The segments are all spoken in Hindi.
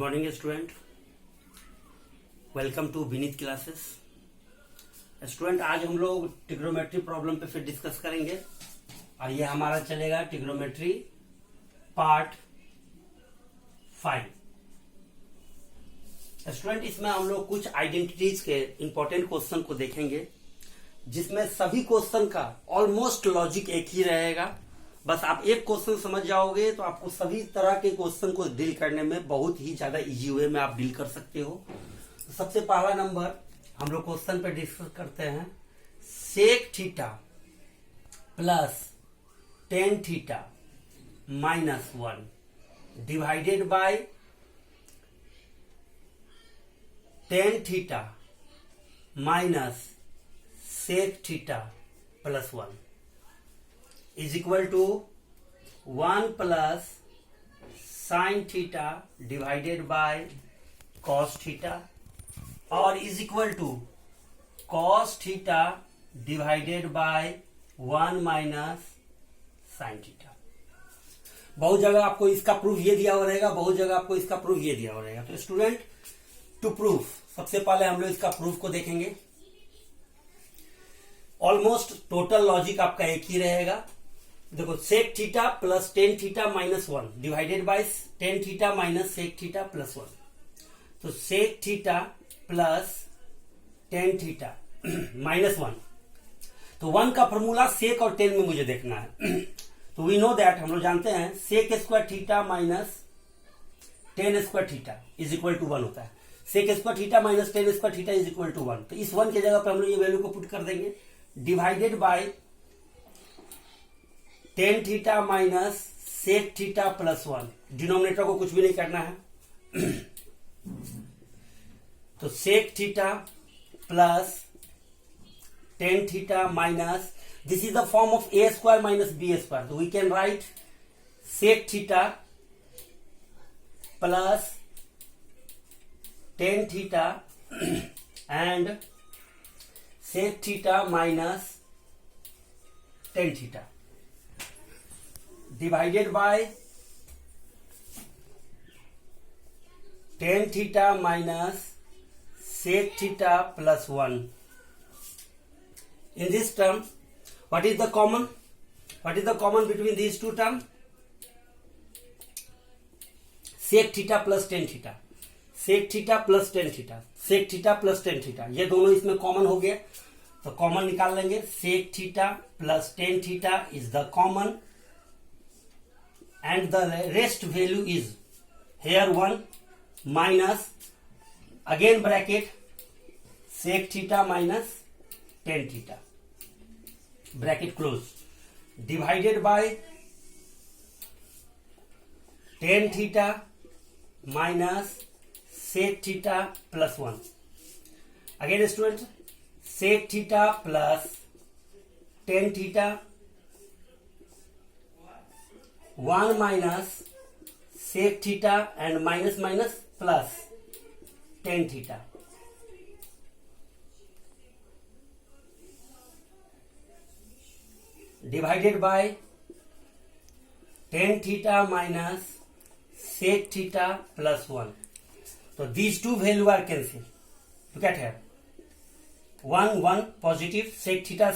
Morning student, welcome to Vineet classes. Student, आज हम लोग ट्रिग्नोमेट्री प्रॉब्लम पे फिर डिस्कस करेंगे और ये हमारा चलेगा ट्रिग्नोमेट्री पार्ट 5। स्टूडेंट, इसमें हम लोग कुछ आइडेंटिटीज के इंपॉर्टेंट क्वेश्चन को देखेंगे जिसमें सभी क्वेश्चन का ऑलमोस्ट लॉजिक एक ही रहेगा। बस आप एक क्वेश्चन समझ जाओगे तो आपको सभी तरह के क्वेश्चन को डील करने में बहुत ही ज्यादा इजी वे में आप डील कर सकते हो। तो सबसे पहला नंबर हम लोग क्वेश्चन पे डिस्कस करते हैं। Sec theta plus tan theta minus 1 divided by tan theta minus sec theta plus 1 is equal to 1 plus sin theta divided by cos theta और is equal to cos theta divided by 1 minus sin theta। बहुत जगह आपको इसका प्रूफ ये दिया हुआ रहेगा, बहुत जगह आपको इसका प्रूफ ये दिया हुआ रहेगा। तो स्टूडेंट, टू प्रूफ सबसे पहले हम लोग इसका प्रूफ को देखेंगे। ऑलमोस्ट टोटल लॉजिक आपका एक ही रहेगा। देखो, sec theta plus tan theta minus 1 divided by tan theta minus sec theta plus 1। तो sec theta plus tan theta minus 1। तो 1 का फॉर्मूला सेक और टेन में मुझे देखना है। तो वी नो दैट, हम लोग जानते हैं sec square theta minus tan square theta is equal to 1 होता है। Sec square theta minus tan square theta is equal to 1। तो इस 1 की जगह पर हम लोग ये वैल्यू को पुट कर देंगे, divided by tan theta minus sec theta plus 1। Denominator को कुछ भी नहीं करना है। तो sec theta plus tan theta minus, this is the form of a square minus b square. तो we can write sec theta plus tan theta and sec theta minus tan theta divided by tan theta minus sec theta plus 1। In this term, what is the common? What is the common between these two terms? Sec theta plus tan theta. Sec theta plus tan theta. Sec theta plus tan theta. ये दोनों इसमें कॉमन हो गए, तो कॉमन निकाल लेंगे। Sec theta plus tan theta is the common, and the rest value is here 1 minus again bracket sec theta minus tan theta bracket close divided by tan theta minus sec theta plus 1। again student, sec theta plus tan theta 1 minus sec theta and minus minus plus tan theta divided by tan theta minus sec theta plus 1। So these two value are cancelled. Look at here, 1 positive, sec theta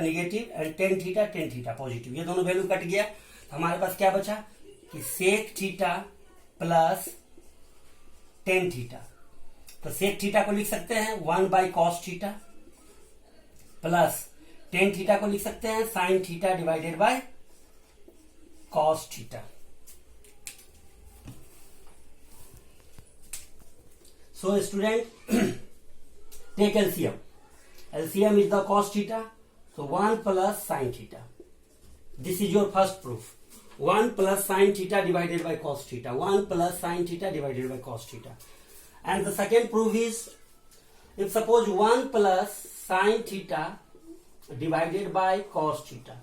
negative and tan theta positive। ये दोनों वैल्यू कट गया, तो हमारे पास क्या बचा कि sec theta plus tan theta. तो सेक थीटा को लिख सकते हैं 1 by cos theta plus tan theta को लिख सकते हैं sine theta divided by cos theta. So student, take LCM. LCM is the cos theta, so 1 plus sin theta. This is your first proof. 1 plus sin theta divided by cos theta. 1 plus sin theta divided by cos theta. And the second proof is, if suppose 1 plus sin theta divided by cos theta.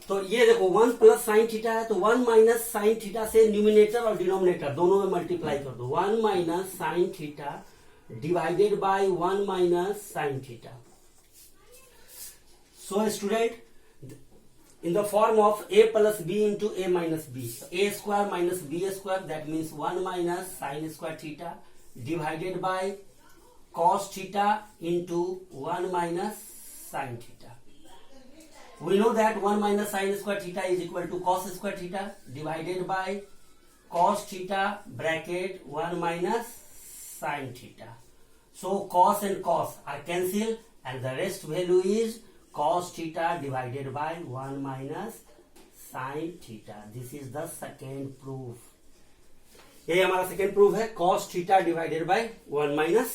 तो ये देखो 1 प्लस साइन थीटा है, तो 1 माइनस साइन थीटा से न्यूमिनेटर और डिनोमिनेटर दोनों में मल्टीप्लाई कर दो। 1 minus sign theta divided by 1 minus sine theta. So student, in the form of a plus b into a minus b. So a square minus b square, that means 1 minus sin square theta divided by cos theta into 1 minus sin theta. We know that 1 minus sin square theta is equal to cos square theta divided by cos theta bracket 1 minus sin theta. So cos and cos are cancelled and the rest value is cos theta divided by 1 minus sin theta. This is the second proof. ये हमारा सेकेंड प्रूफ है, cos theta divided by 1 minus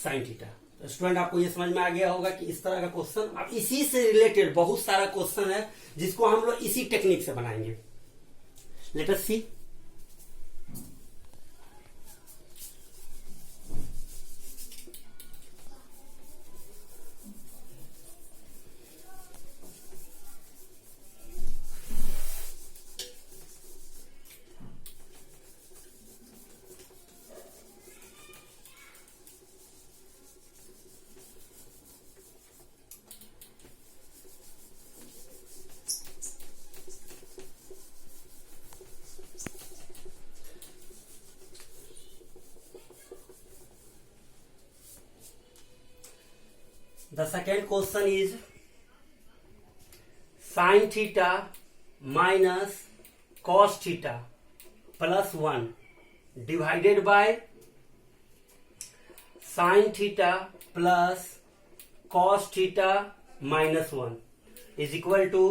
sine theta. तो स्टूडेंट आपको ये समझ में आ गया होगा कि इस तरह का क्वेश्चन, अब इसी से रिलेटेड बहुत सारा क्वेश्चन है जिसको हम लोग इसी टेक्निक से बनाएंगे. Let us see. The second question is sin theta minus cos theta plus 1 divided by sin theta plus cos theta minus 1 is equal to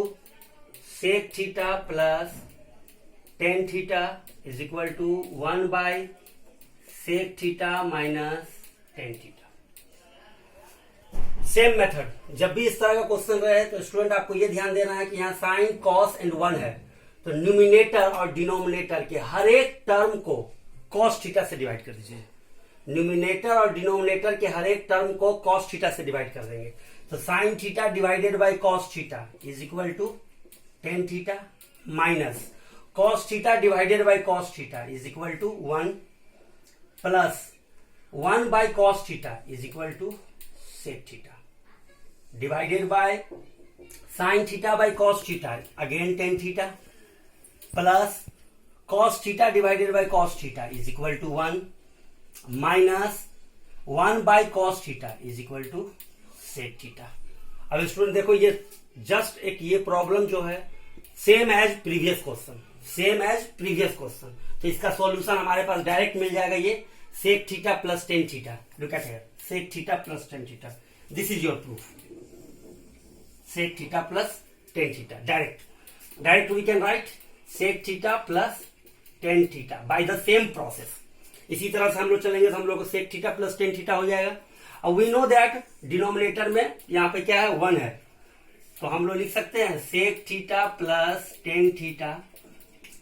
sec theta plus tan theta is equal to 1 by sec theta minus tan theta. Same method, जब भी इस तरह का क्वेश्चन रहे तो स्टूडेंट आपको ये ध्यान देना है कि यहाँ साइन कॉस एंड 1 है तो न्यूमिनेटर और डिनोमिनेटर के हर एक टर्म को कॉस थीटा से डिवाइड कर दीजिए. न्यूमिनेटर और डिनोमिनेटर के हर एक टर्म को कॉस थीटा से डिवाइड कर देंगे. तो sine theta divided by cos theta is equal to tan theta minus cos theta divided by cos theta is equal to 1 plus 1 by cos theta is equal to sec theta divided by sin theta by cos theta, again tan theta, plus cos theta divided by cos theta is equal to 1 minus 1 by cos theta is equal to sec theta. अब स्टूडेंट देखो ये जस्ट एक ये प्रॉब्लम जो है same as previous question, same as previous question. तो इसका सॉल्यूशन हमारे पास डायरेक्ट मिल जाएगा. ये sec theta plus tan theta, look at here, sec theta plus tan theta. This is your proof. sec theta plus tan theta. Direct we can write sec theta plus tan theta by the same process. इसी तरह से हम लोग चलेंगे तो हम लोग को sec theta plus tan theta हो जाएगा. अब we know that डिनोमिनेटर में यहाँ पे क्या है 1 है तो हम लोग लिख सकते हैं sec theta plus tan theta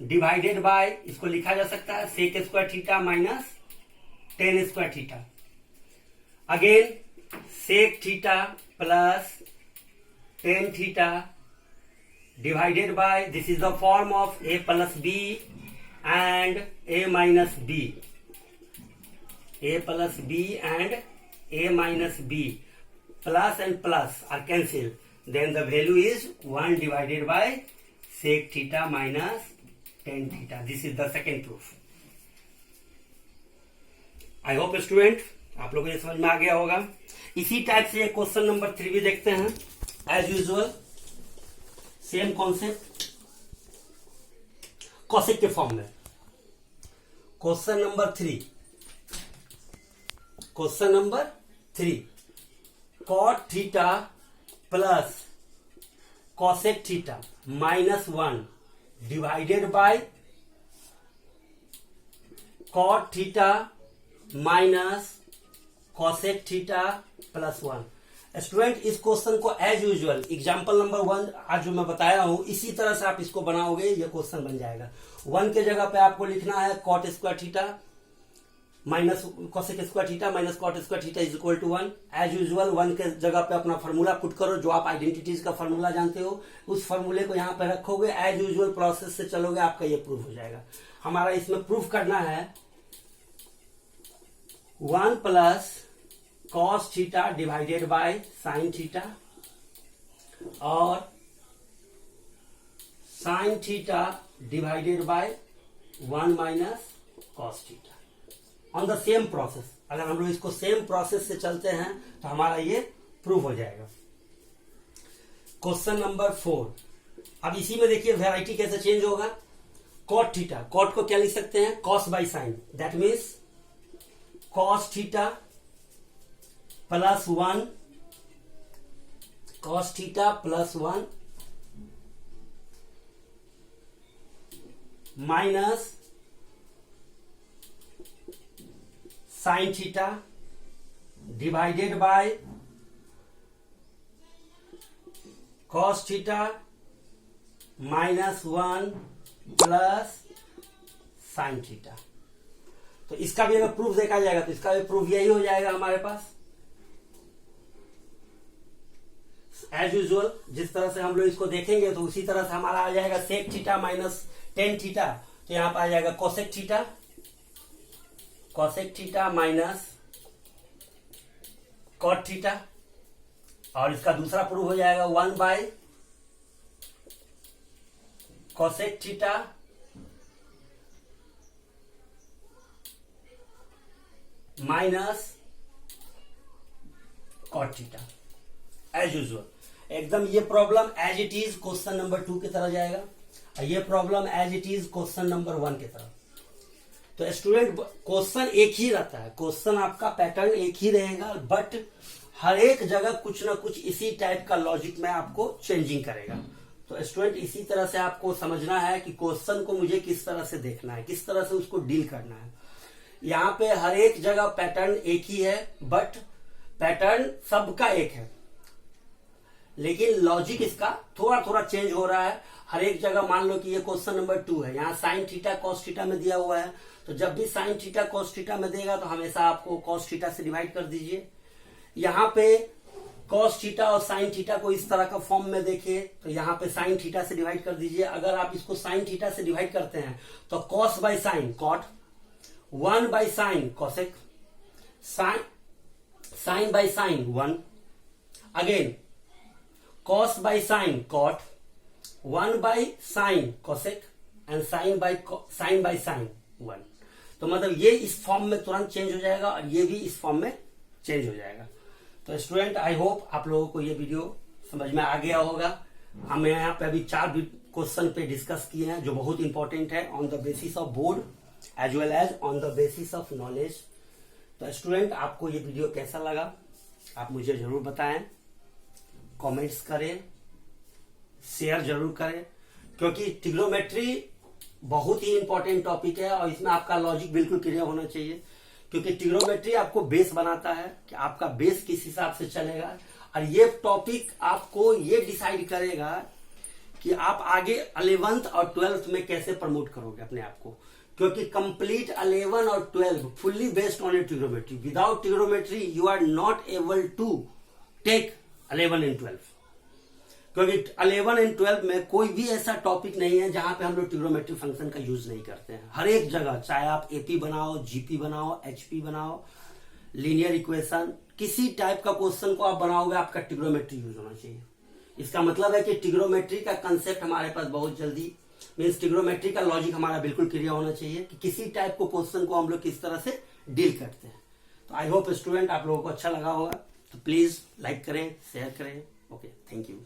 divided by, इसको लिखा जा सकता है sec square theta minus tan square theta. Again sec theta plus tan theta divided by, this is the form of a plus b and a minus b. A plus b and a minus b. Plus and plus are cancelled. Then the value is 1 divided by sec theta minus tan theta. This is the second proof. I hope student आप लोगों को ये समझ में आ गया होगा. इसी टाइप से क्वेश्चन नंबर 3 भी देखते हैं. As usual same concept cosec के फॉर्म में. Question number 3 cot theta plus cosec theta minus 1 divided by cot theta minus cosec theta plus 1. Student इस क्वेश्चन को एज यूजुअल एग्जाम्पल नंबर 1 आज जो मैं बताया हूं इसी तरह से आप इसको बनाओगे, ये क्वेश्चन बन जाएगा. 1 के जगह पे आपको लिखना है cot square theta minus cosec square theta minus cot square theta is equal to 1. As usual 1 के जगह पे अपना फॉर्मूला पुट करो, जो आप आइडेंटिटीज का फॉर्मूला जानते हो उस फॉर्मूले को यहाँ पे रखोगे. एज यूजुअल प्रोसेस से चलोगे, आपका ये प्रूफ हो जाएगा. हमारा इसमें प्रूफ करना है 1 plus cos theta divided by sin theta और sine theta divided by 1 minus cos theta on the same process. अगर हम लोग इसको सेम प्रोसेस से चलते हैं तो हमारा ये प्रूव हो जाएगा। Question number 4। अब इसी में देखिए वेराइटी कैसे चेंज होगा। कॉट थीटा, कॉट को क्या लिख सकते हैं, cos by sign, that means cos theta plus 1, cos theta plus 1 minus sign theta divided by cos theta minus 1 plus sine theta. तो इसका भी अगर प्रूफ देखा जाएगा तो इसका भी प्रूफ यही हो जाएगा हमारे पास। एज यूजुअल जिस तरह से हम लोग इसको देखेंगे तो उसी तरह से हमारा आ जाएगा sec theta minus tan theta, तो यहां पर आ जाएगा cosec theta, cosec theta minus cot theta, और इसका दूसरा प्रूफ हो जाएगा 1 by cosec theta minus cot theta. As usual एकदम ये problem as it is question number 2 की तरह जाएगा और ये problem as it is question number 1 की तरह। तो स्टूडेंट क्वेश्चन एक ही रहता है, क्वेश्चन आपका पैटर्न एक ही रहेगा, बट हर एक जगह कुछ ना कुछ इसी टाइप का लॉजिक में आपको चेंजिंग करेगा। तो स्टूडेंट इसी तरह से आपको समझना है कि क्वेश्चन को मुझे किस तरह से देखना है, किस तरह से उसको डील करना है। यहाँ पे हर एक जगह पैटर्न एक ही है, बट पैटर्न सबका एक है, लेकिन लॉजिक इसका थोड़ा थोड़ा चेंज हो रहा है। हर एक जगह मान लो कि ये क्वेश्चन नंबर 2 है, यहाँ साइन थीटा कॉस थीटा में दिया हुआ है, तो जब भी साइन थीटा कॉस थीटा में देगा तो हमेशा आपको कॉस थीटा से डिवाइड कर दीजिए। यहाँ पे कॉस थीटा और साइन थीटा को इस तरह का फॉर्म में देखिए तो यहाँ पे साइन थीटा से डिवाइड कर दीजिए। अगर आप इसको साइन थीटा से डिवाइड करते हैं तो cos by sine cot, 1 by sine cosec, sine by sine 1, again cos by sin cot, 1 by sin cosec and sin by sin 1। तो मतलब ये इस फॉर्म में तुरंत चेंज हो जाएगा और ये भी इस फॉर्म में चेंज हो जाएगा। तो स्टूडेंट आई होप आप लोगों को ये वीडियो समझ में आ गया होगा। हम यहाँ पे अभी 4 क्वेश्चन पे डिस्कस किए हैं जो बहुत इंपॉर्टेंट है on the basis of board as well as on the basis of knowledge. तो स्टूडेंट आपको ये वीडियो कैसा लगा आप मुझे जरूर बताएं, कमेंट्स करें, शेयर जरूर करें, क्योंकि ट्रिग्नोमेट्री बहुत ही इंपॉर्टेंट टॉपिक है और इसमें आपका लॉजिक बिल्कुल क्लियर होना चाहिए, क्योंकि ट्रिग्नोमेट्री आपको बेस बनाता है कि आपका बेस किस हिसाब से चलेगा। और ये टॉपिक आपको ये डिसाइड करेगा कि आप आगे 11th और 12th में कैसे प्रमोट करोगे अपने आप को, क्योंकि कंप्लीट 11 और 12 fully based on trigonometry. Without trigonometry you are not able to take 11 and 12, क्योंकि 11 एंड 12 में कोई भी ऐसा टॉपिक नहीं है जहां पे हम लोग ट्रिग्नोमेट्री फंक्शन का यूज नहीं करते हैं। हर एक जगह चाहे आप एपी बनाओ, जीपी बनाओ, एचपी बनाओ, लीनियर इक्वेशन, किसी टाइप का क्वेश्चन को आप बनाओगे आपका ट्रिग्नोमेट्री यूज होना चाहिए। इसका मतलब है कि ट्रिग्नोमेट्री का कंसेप्ट हमारे पास बहुत जल्दी मीन्स ट्रिग्नोमेट्री का लॉजिक हमारा बिल्कुल क्लियर होना चाहिए कि किसी टाइप को क्वेश्चन को हम लोग किस तरह से डील करते हैं। तो आई होप स्टूडेंट आप लोगों को अच्छा लगा होगा। तो प्लीज लाइक करें, शेयर करें। Okay, thank you.